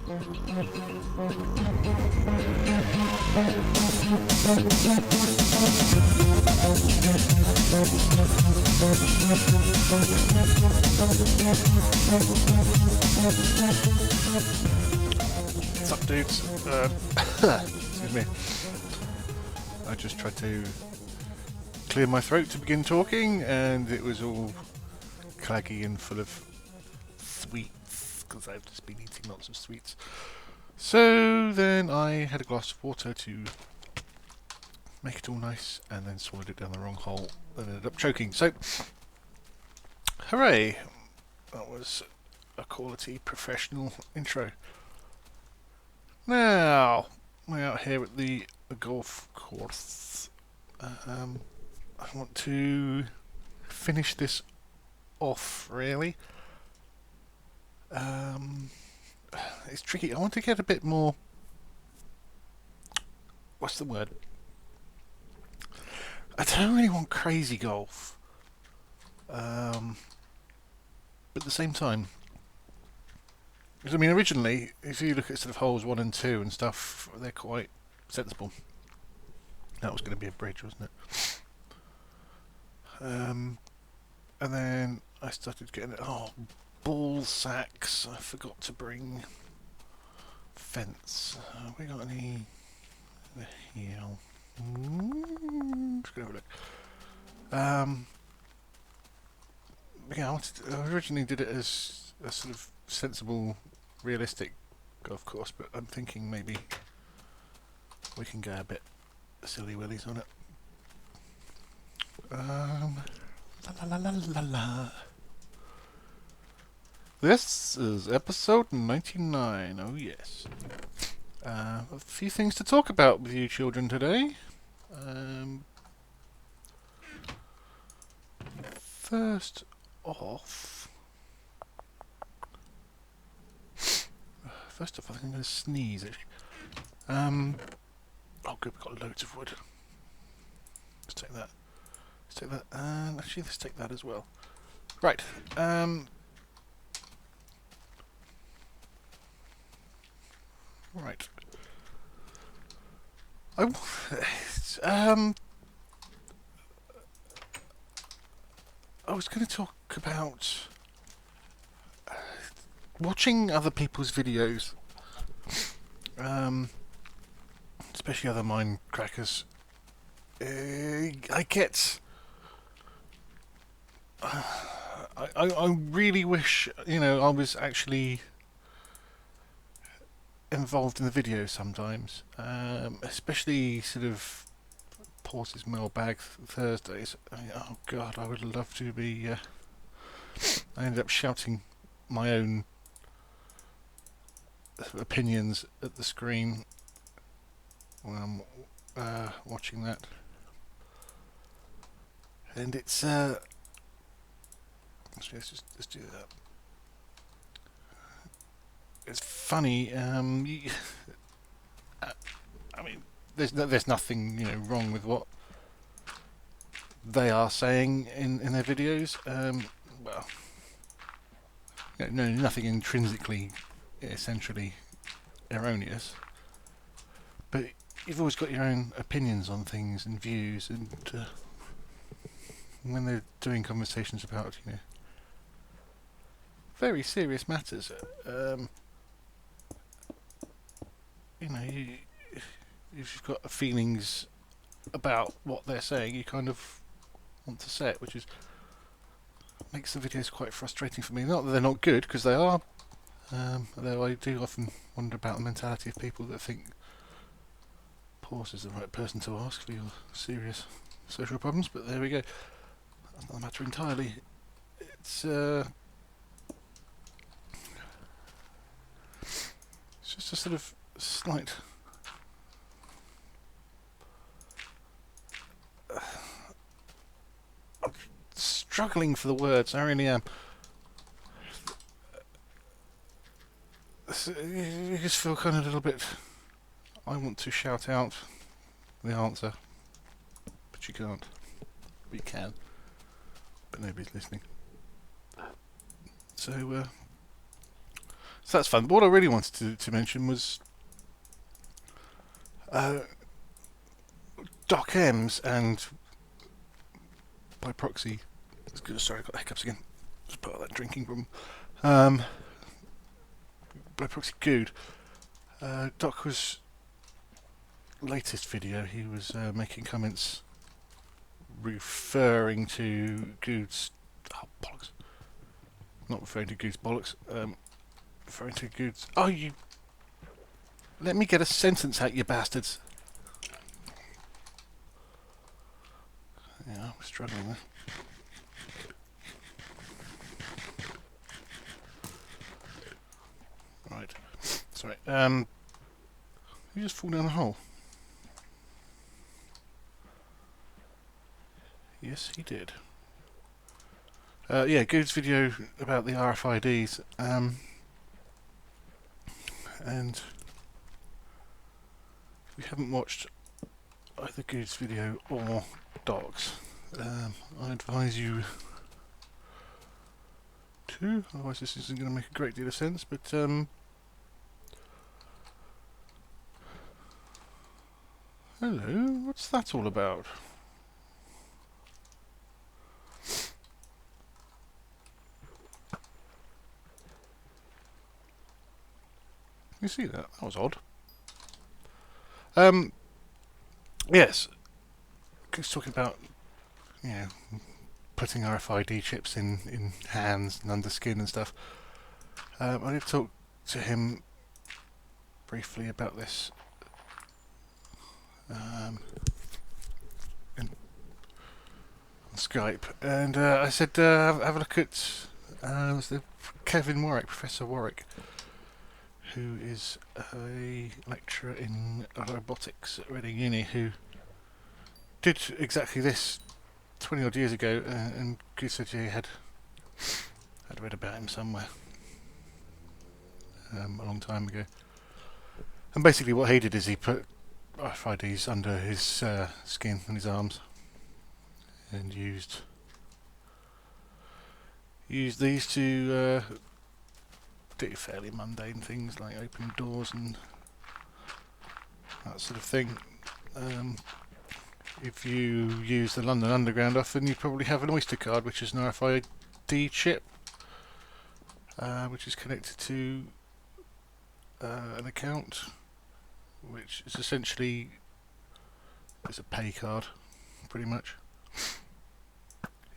What's up, dudes? Excuse me. I just tried to clear my throat to begin talking, and it was all claggy and full of sweets, because I've just been eating lots of sweets. So then I had a glass of water to make it all nice, and then swallowed it down the wrong hole, and ended up choking. So, hooray! That was a quality professional intro. Now, we're out here at the golf course. I want to finish this off, really. It's tricky. I want to get a bit more... What's the word? I don't really want crazy golf. But at the same time... Because, I mean, originally, if you look at sort of holes 1 and 2 and stuff, they're quite sensible. That was going to be a bridge, wasn't it? And then I started getting... Oh, ball sacks. I forgot to bring fence. Have we got any... Here. Just gonna have a look. Yeah, I originally did it as a sort of sensible, realistic golf course, but I'm thinking maybe we can go a bit silly willies on it. La la la la la la. This is episode 99. Oh yes. A few things to talk about with you children today. First off, I think I'm going to sneeze actually. Oh good, we've got loads of wood. Let's take that. Let's take that, and actually let's take that as well. Right. Right. I was going to talk about watching other people's videos, especially other Mindcrackers. I get. I really wish, you know, I was actually involved in the video sometimes, especially sort of Pause's Mailbag Thursdays. I mean, oh god, I would love to be. I ended up shouting my own opinions at the screen when I'm watching that, and it's actually let's do that. It's funny. I mean, there's nothing, you know, wrong with what they are saying in their videos. Well, you know, nothing intrinsically, essentially erroneous. But you've always got your own opinions on things and views, and when they're doing conversations about, you know, very serious matters. You know, if you've got feelings about what they're saying, you kind of want to say it, which makes the videos quite frustrating for me. Not that they're not good, because they are, although I do often wonder about the mentality of people that think Pause is the right person to ask for your serious social problems, but there we go. That's not the matter entirely. It's just a sort of slight I'm struggling for the words, I really am. You just feel kind of a little bit... I want to shout out the answer, but you can't. We can, but nobody's listening. So So that's fun. But what I really wanted to mention was Doc M's and by proxy. Sorry, I got the hiccups again. Just part of that drinking problem. By proxy, Good. Doc was latest video. He was making comments referring to Good's bollocks. Not referring to Good's bollocks. Referring to Good's. Oh, you. Let me get a sentence out, you bastards. Yeah, I'm struggling there. Right. Sorry. You just fall down the hole. Yes, he did. Yeah, Good's video about the RFIDs. And if you haven't watched either Good's video or Doc's, I advise you to, otherwise this isn't going to make a great deal of sense, but hello, what's that all about? You see that? That was odd. Yes, he's talking about, you know, putting RFID chips in hands and under skin and stuff. I did talk to him briefly about this on Skype, and I said have a look at was the Kevin Warwick, Professor Warwick, who is a lecturer in robotics at Reading Uni, who did exactly this 20 odd years ago, and Good said he had read about him somewhere a long time ago. And basically what he did is he put RFIDs under his skin and his arms, and used these to do fairly mundane things like open doors and that sort of thing. If you use the London Underground often, you probably have an Oyster card, which is an RFID chip, which is connected to an account, which is essentially a pay card, pretty much.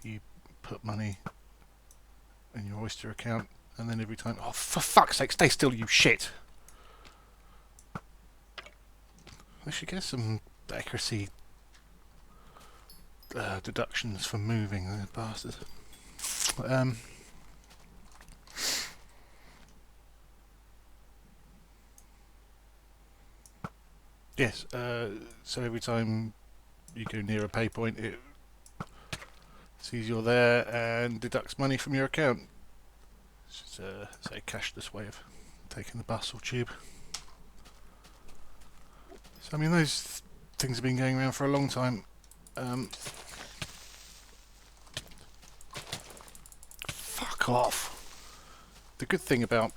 You put money in your Oyster account, and then every time, oh for fuck's sake, stay still, you shit! I should get some accuracy deductions for moving, the bastards. Yes, so every time you go near a pay point, it sees you're there and deducts money from your account. It's just a cashless way of taking the bus or tube. So I mean, those things have been going around for a long time. Fuck off. The good thing about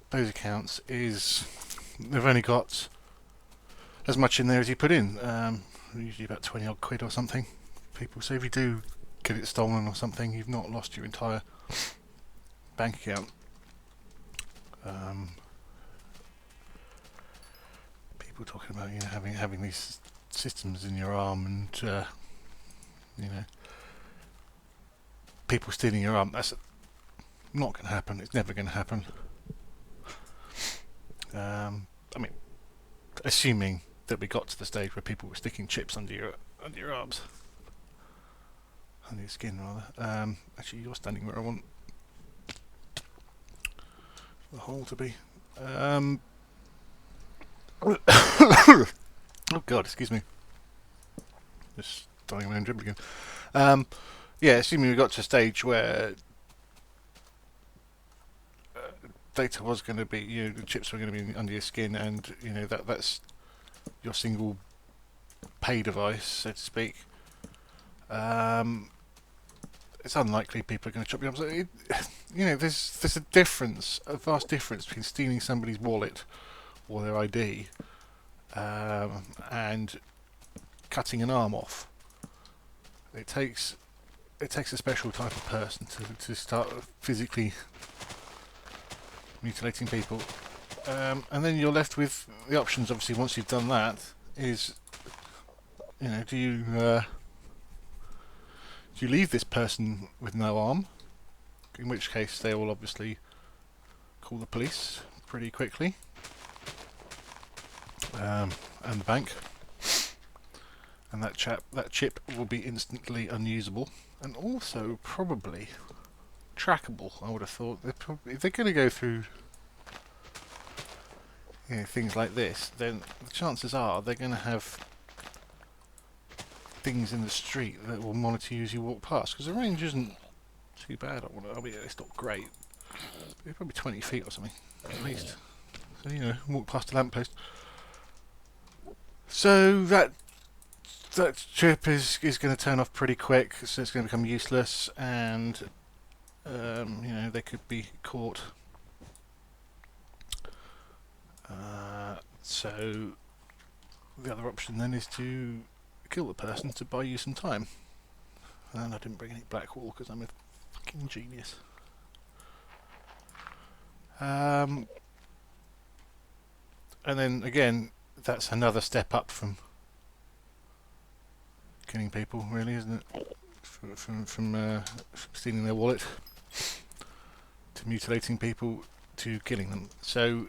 those accounts is they've only got as much in there as you put in. Usually about 20 odd quid or something. People, so if you do get it stolen or something, you've not lost your entire bank account. People talking about, you know, having these systems in your arm, and you know, people stealing your arm. That's not going to happen. It's never going to happen. I mean, assuming that we got to the stage where people were sticking chips under your arms, under your skin rather. Actually, you're standing where I want the hole to be. Oh God, excuse me. Just starting my own dribble again. Yeah, assuming we got to a stage where data was going to be, you know, the chips were going to be under your skin, and you know that's your single pay device, so to speak. It's unlikely people are going to chop your arms. there's a difference, a vast difference between stealing somebody's wallet or their ID and cutting an arm off. It takes a special type of person to start physically mutilating people, and then you're left with the options. Obviously, once you've done that, is do you leave this person with no arm? In which case, they will obviously call the police pretty quickly, and the bank, and that chip will be instantly unusable, and also probably trackable. I would have thought if they're going to go through things like this, then the chances are they're going to have things in the street that will monitor you as you walk past, because the range isn't too bad. I mean, it's not great. It's probably 20 feet or something at least. So walk past a lamppost. So that chip is going to turn off pretty quick. So it's going to become useless, and they could be caught. So the other option then is to kill the person to buy you some time. And I didn't bring any black wool because I'm a fucking genius. And then again, that's another step up from killing people, really, isn't it? From stealing their wallet to mutilating people to killing them. So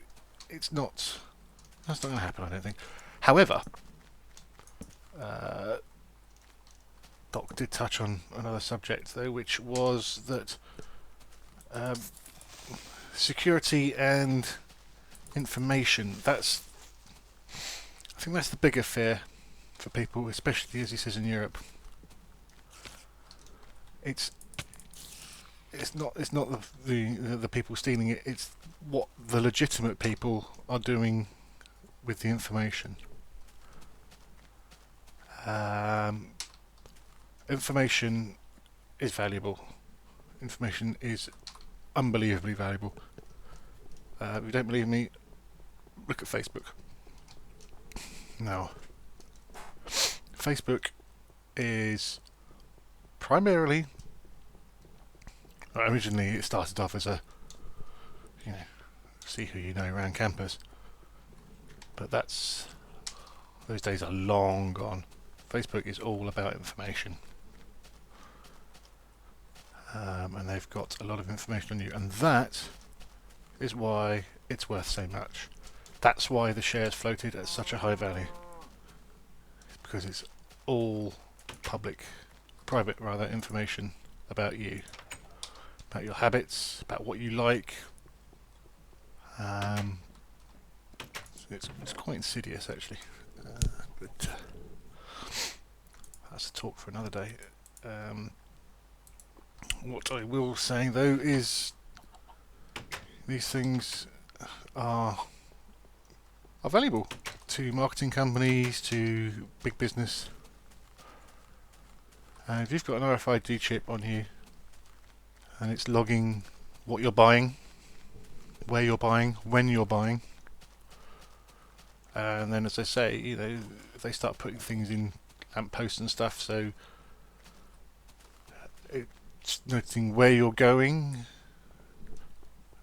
that's not going to happen, I don't think. However, Doc did touch on another subject, though, which was that security and information. I think that's the bigger fear for people, especially, as he says, in Europe. It's not the people stealing it. It's what the legitimate people are doing with the information. Information is valuable. Information is unbelievably valuable. If you don't believe me, look at Facebook. Now, Facebook is primarily, originally it started off as a, see who you know around campus, but those days are long gone. Facebook is all about information, and they've got a lot of information on you, and that is why it's worth so much. That's why the shares floated at such a high value. It's because it's all private information about you, about your habits, about what you like. It's quite insidious, actually, but that's a talk for another day. What I will say, though, is these things are valuable to marketing companies, to big business. And if you've got an RFID chip on you and it's logging what you're buying, where you're buying, when you're buying, and then, as I say, they start putting things in lampposts and stuff, so it's noting where you're going.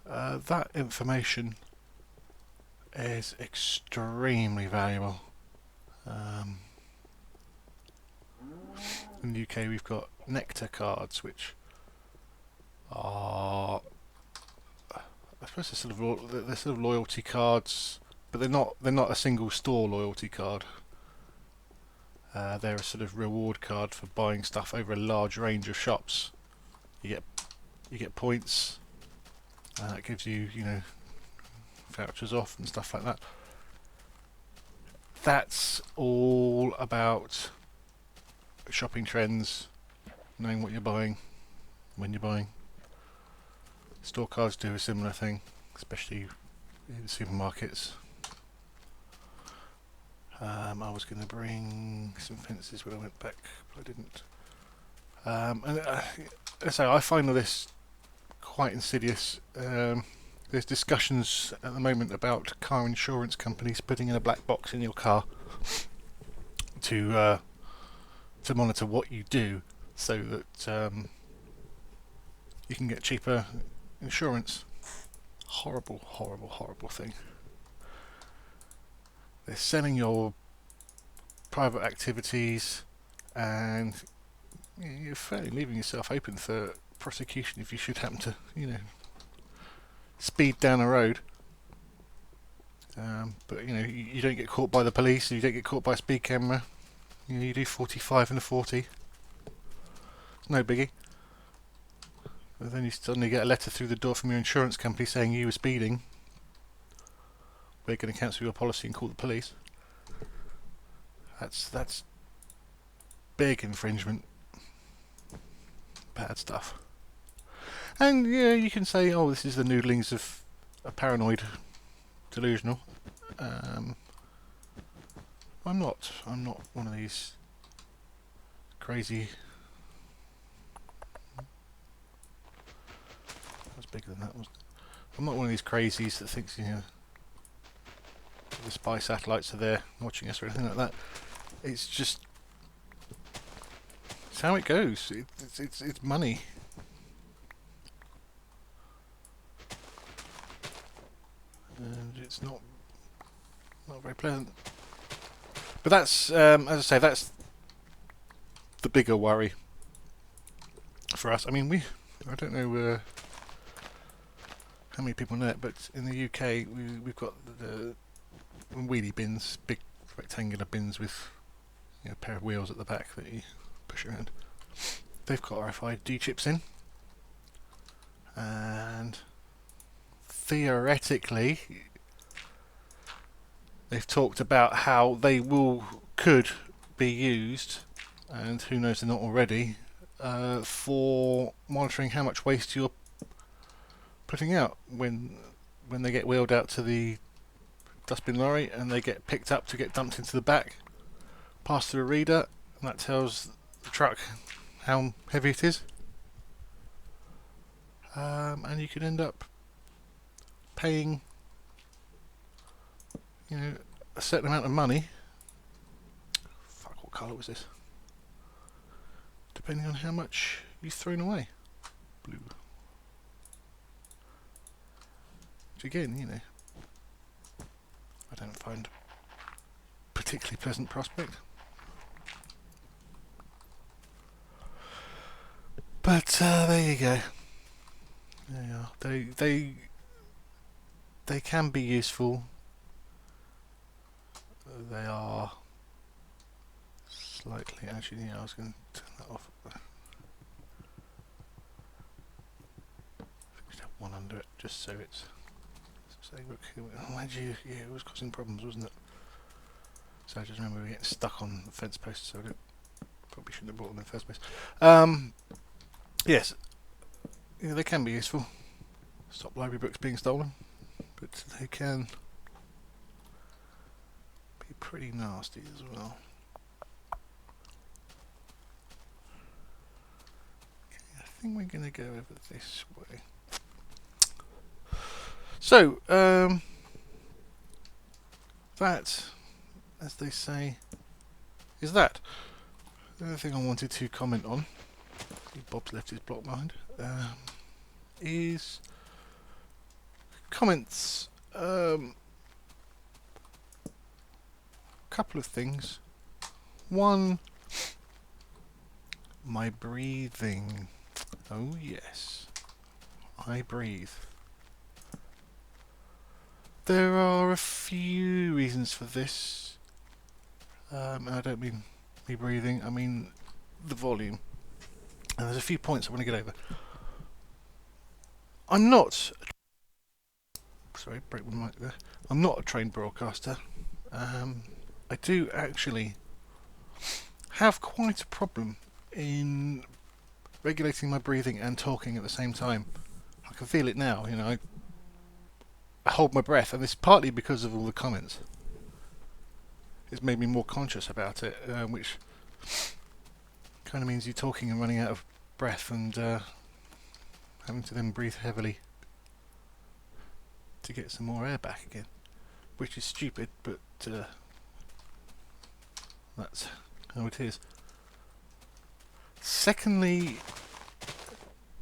That information is extremely valuable. In the UK, we've got Nectar cards, which are, I suppose, they're sort of loyalty cards, but they're not a single store loyalty card. They're a sort of reward card for buying stuff over a large range of shops. You get points. It gives you vouchers off and stuff like that. That's all about shopping trends, knowing what you're buying, when you're buying. Store cards do a similar thing, especially in supermarkets. I was going to bring some fences when I went back, but I didn't. So I find all this quite insidious. There's discussions at the moment about car insurance companies putting in a black box in your car to monitor what you do, so that you can get cheaper insurance. Horrible, horrible, horrible thing. They're selling your private activities, and you're fairly leaving yourself open for prosecution if you should happen to, speed down a road. But you don't get caught by the police, you don't get caught by a speed camera. You do 45 and a 40. No biggie. But then you suddenly get a letter through the door from your insurance company saying you were speeding. We're going to cancel your policy and call the police. That's big infringement. Bad stuff. And yeah, you can say, oh, this is the noodlings of a paranoid delusional. I'm not one of these crazy. That was bigger than that, wasn't it? I'm not one of these crazies that thinks the spy satellites are there watching us or anything like that. It's just, it's how it goes. It's money. And it's not very pleasant. But that's, as I say, that's the bigger worry for us. I mean, I don't know how many people know it, but in the UK we've got the wheelie bins, big rectangular bins with a pair of wheels at the back that you push around. They've got RFID chips in, and theoretically they've talked about how they could be used, and who knows they're not already, for monitoring how much waste you're putting out when they get wheeled out to the dustbin lorry and they get picked up to get dumped into the back, pass through a reader, and that tells the truck how heavy it is, and you can end up paying a certain amount of money. Fuck, what colour was this? Depending on how much you've thrown away. Blue. Which again, I don't find a particularly pleasant prospect. But there you go. There you are. They can be useful. They are slightly. Actually, I was going to turn that off. Just have one under it, just so it's. So look, it was causing problems, wasn't it? So I just remember we were getting stuck on the fence posts, so I probably shouldn't have brought them in the first place. Yes, they can be useful. Stop library books being stolen, but they can be pretty nasty as well. Okay, I think we're going to go over this way. So, that, as they say, is that. The other thing I wanted to comment on, Bob's left his block behind, is comments. Couple of things. One, my breathing. Oh yes, I breathe. There are a few reasons for this. I don't mean me breathing, I mean the volume. And there's a few points I want to get over. I'm not... Sorry, break my mic there. I'm not a trained broadcaster. I do actually have quite a problem in regulating my breathing and talking at the same time. I can feel it now, I hold my breath, and it's partly because of all the comments. It's made me more conscious about it, which kind of means you're talking and running out of breath, and having to then breathe heavily to get some more air back again, which is stupid, but that's how it is. Secondly,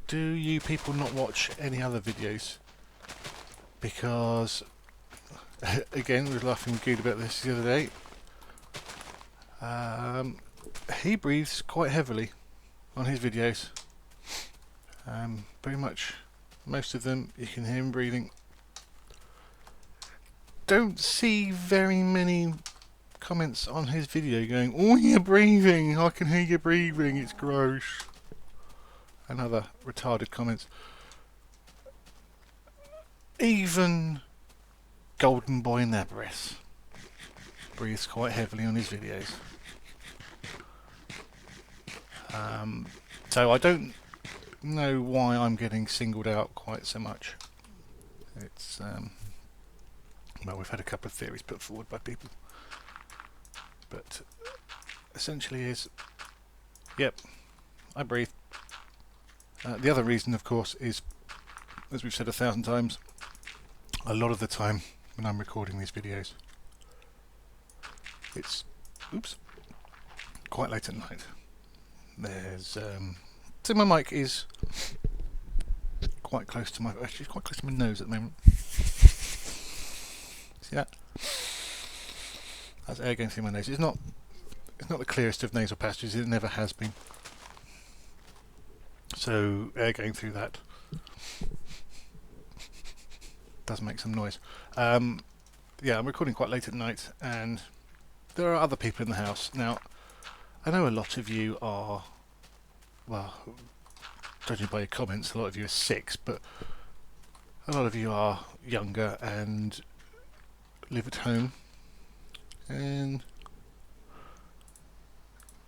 do you people not watch any other videos? Because again, we were laughing with Good about this the other day. He breathes quite heavily on his videos. Pretty much most of them you can hear him breathing. Don't see very many comments on his video going, "Oh, you're breathing, I can hear you breathing, it's gross," and other retarded comments. Even Golden Boy Nabris breathes quite heavily on his videos. So I don't know why I'm getting singled out quite so much. It's well, we've had a couple of theories put forward by people, but essentially is, yep, I breathe. The other reason, of course, is, as we've said 1,000 times, a lot of the time when I'm recording these videos, it's quite late at night. There's so my mic is quite close to my, actually quite close to my nose at the moment. See that? That's air going through my nose. It's not the clearest of nasal passages. It never has been. So air going through that does make some noise. Yeah, I'm recording quite late at night, and there are other people in the house. Now, I know a lot of you are, well, judging by your comments, a lot of you are 6, but a lot of you are younger and live at home. And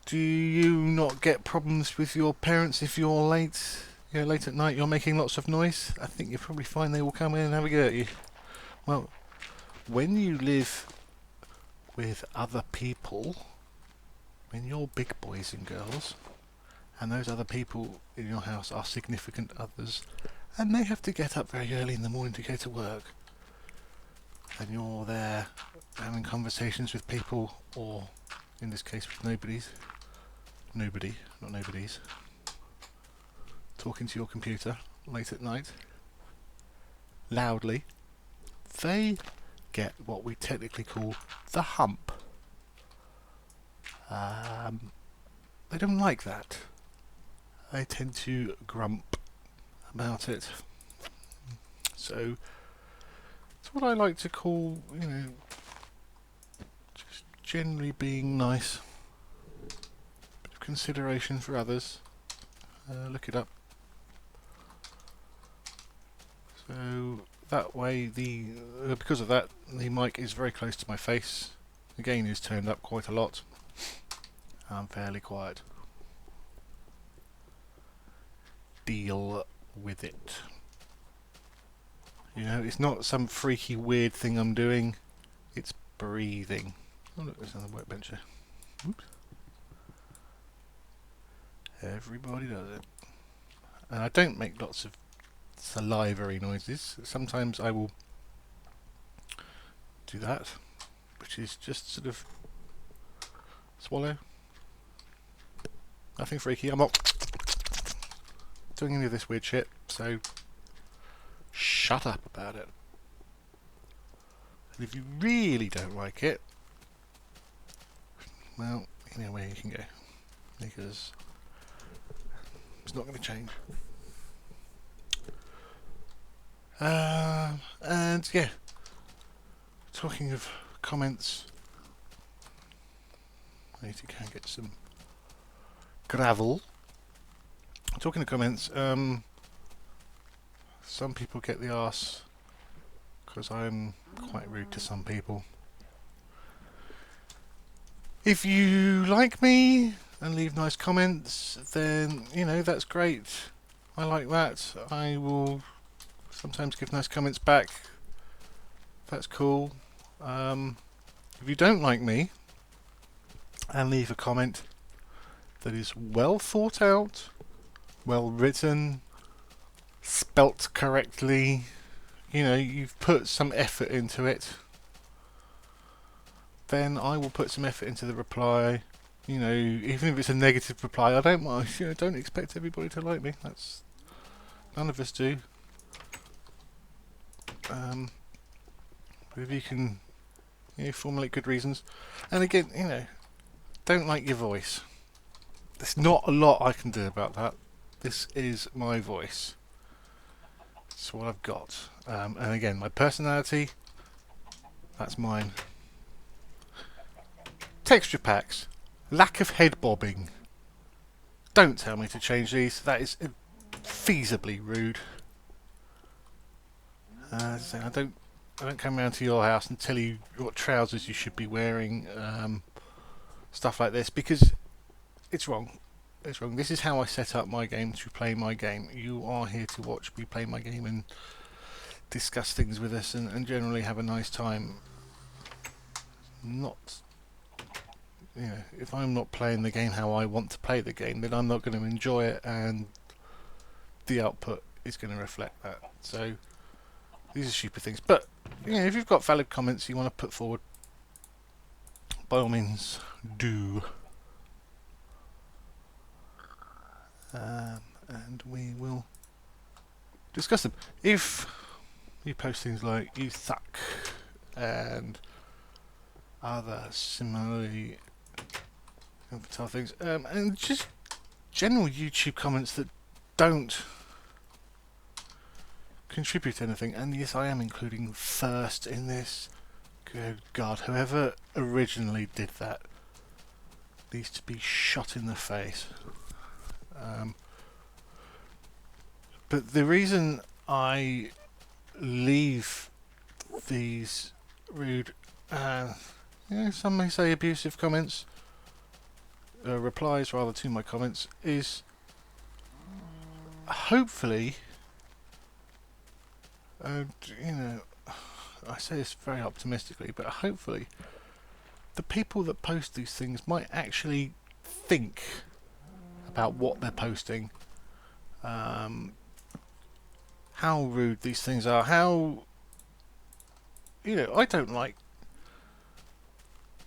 do you not get problems with your parents if you're late? Late at night, you're making lots of noise? I think you'll probably find they will come in and have a go at you. Well, when you live with other people, when you're big boys and girls, and those other people in your house are significant others, and they have to get up very early in the morning to go to work, and you're there having conversations with people, or in this case with nobody, talking to your computer late at night, loudly, they get what we technically call the hump. They don't like that. They tend to grump about it. So it's what I like to call, just generally being nice. Bit of consideration for others. Look it up. So that way, because of that, the mic is very close to my face. The gain is turned up quite a lot. I'm fairly quiet. Deal with it. It's not some freaky weird thing I'm doing. It's breathing. Oh look, there's another workbench here. Oops. Everybody does it. And I don't make lots of salivary noises. Sometimes I will do that, which is just sort of swallow. Nothing freaky. I'm not doing any of this weird shit, so shut up about it. And if you really don't like it, well, you know where you can go, because it's not going to change. And yeah, talking of comments, I need to go and get some gravel. Talking of comments, some people get the arse because I'm quite rude to some people. If you like me and leave nice comments, then that's great. I like that. I will sometimes give nice comments back. That's cool. If you don't like me and leave a comment that is well thought out, well written, spelt correctly, you know, you've put some effort into it, then I will put some effort into the reply. You know, even if it's a negative reply, I don't mind. You know, don't expect everybody to like me. That's none of us do. But if you can, you know, formulate good reasons, and again, you know, don't like your voice. There's not a lot I can do about that. This is my voice. It's what I've got. And again, my personality, that's mine. Texture packs. Lack of head bobbing. Don't tell me to change these. That is feasibly rude. So I don't come round to your house and tell you what trousers you should be wearing, stuff like this, because it's wrong. It's wrong. This is how I set up my game to play my game. You are here to watch me play my game and discuss things with us and generally have a nice time. Not, you know, if I'm not playing the game how I want to play the game, then I'm not going to enjoy it, and the output is going to reflect that. So these are stupid things, but you know, if you've got valid comments you want to put forward, by all means do. And we will discuss them. If you post things like "you suck" and other similarly infantile things, and just general YouTube comments that don't contribute to anything, and yes, I am including first in this. Good God, whoever originally did that needs to be shot in the face. But the reason I leave these rude, you know, some may say abusive comments, replies rather to my comments, is hopefully, you know, I say this very optimistically, but hopefully the people that post these things might actually think about what they're posting, how rude these things are, how, you know, I don't like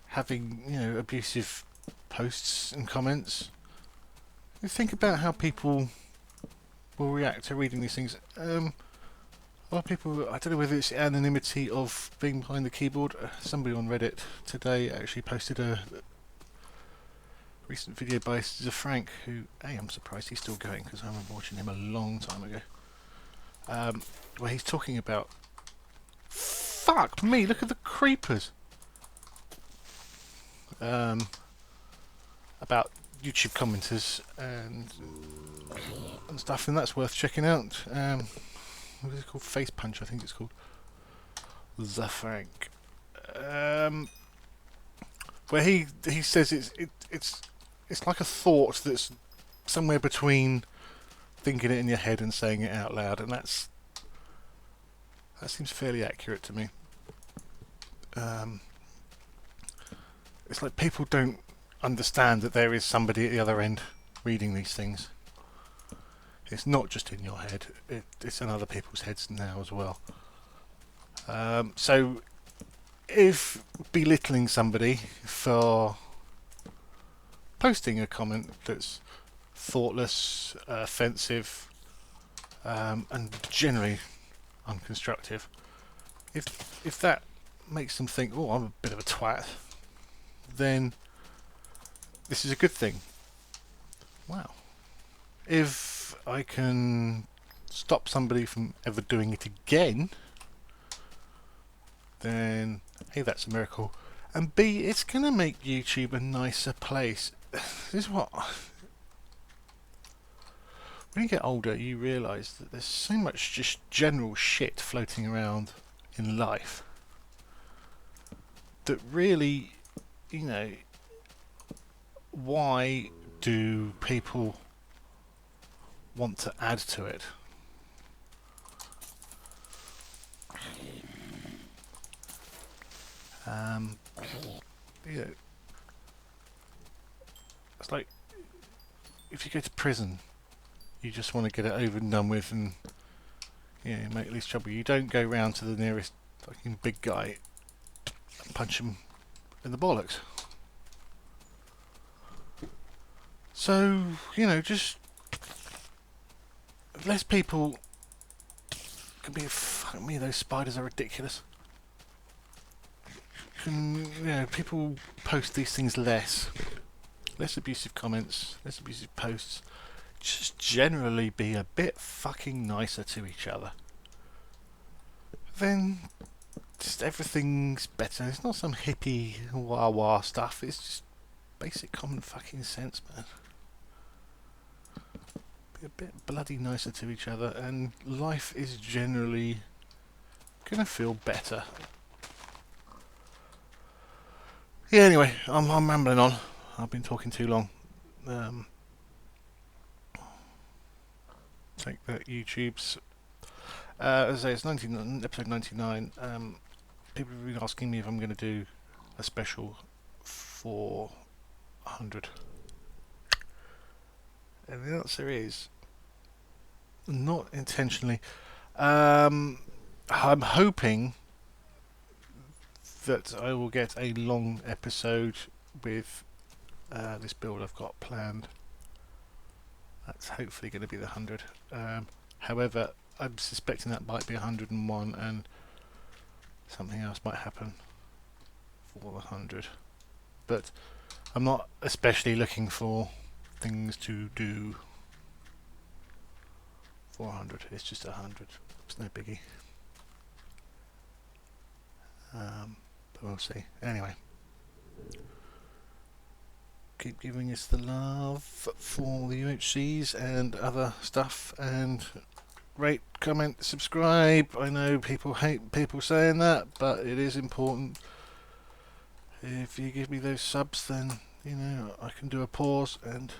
having, you know, abusive posts and comments. You think about how people will react to reading these things. A lot of people, I don't know whether it's anonymity of being behind the keyboard. Somebody on Reddit today actually posted a recent video by Frank, who, I'm surprised he's still going, because I remember watching him a long time ago, where he's talking about, fuck me, look at the creepers, about YouTube commenters and stuff, and that's worth checking out. What is it called? Face Punch, I think it's called. The Frank, where he says it's like a thought that's somewhere between thinking it in your head and saying it out loud, and that seems fairly accurate to me. It's like people don't understand that there is somebody at the other end reading these things. It's not just in your head, it's in other people's heads now as well. So if belittling somebody for posting a comment that's thoughtless, offensive, and generally unconstructive, if that makes them think, oh, I'm a bit of a twat, then this is a good thing. Wow. If I can stop somebody from ever doing it again, then hey, that's a miracle. And B, it's going to make YouTube a nicer place. This is what, when you get older, you realise that there's so much just general shit floating around in life that really, you know, why do people want to add to it? You know, it's like if you go to prison, you just want to get it over and done with and Yeah, make least trouble. You don't go round to the nearest fucking big guy and punch him in the bollocks. So, you know, just less people can be. Fuck me, those spiders are ridiculous. You know, people post these things less abusive comments, less abusive posts. Just generally be a bit fucking nicer to each other. Then just everything's better. It's not some hippie wah wah stuff. It's just basic common fucking sense, man. Be a bit bloody nicer to each other, and life is generally gonna feel better. Yeah. Anyway, I'm rambling on. I've been talking too long. Take that, YouTube's. As I say, it's episode 99. People have been asking me if I'm going to do a special for 100. And the answer is not intentionally. I'm hoping that I will get a long episode with this build I've got planned. That's hopefully going to be the 100. However, I'm suspecting that might be 101 and something else might happen for the 100. But I'm not especially looking for things to do for 100. It's just 100. It's no biggie. But we'll see. Anyway. Keep giving us the love for the UHCs and other stuff, and rate, comment, subscribe. I know people hate people saying that, but it is important. If you give me those subs, then you know I can do a pause and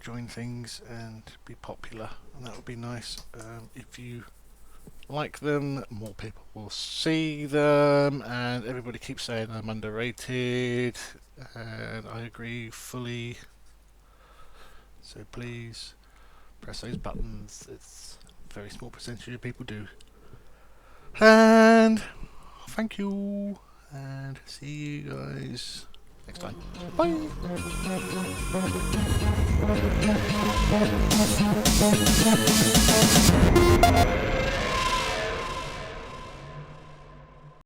join things and be popular, and that would be nice. If you like them, more people will see them, and everybody keeps saying I'm underrated, and I agree fully. So please press those buttons. It's a very small percentage of people do. And thank you, and see you guys next time. Bye.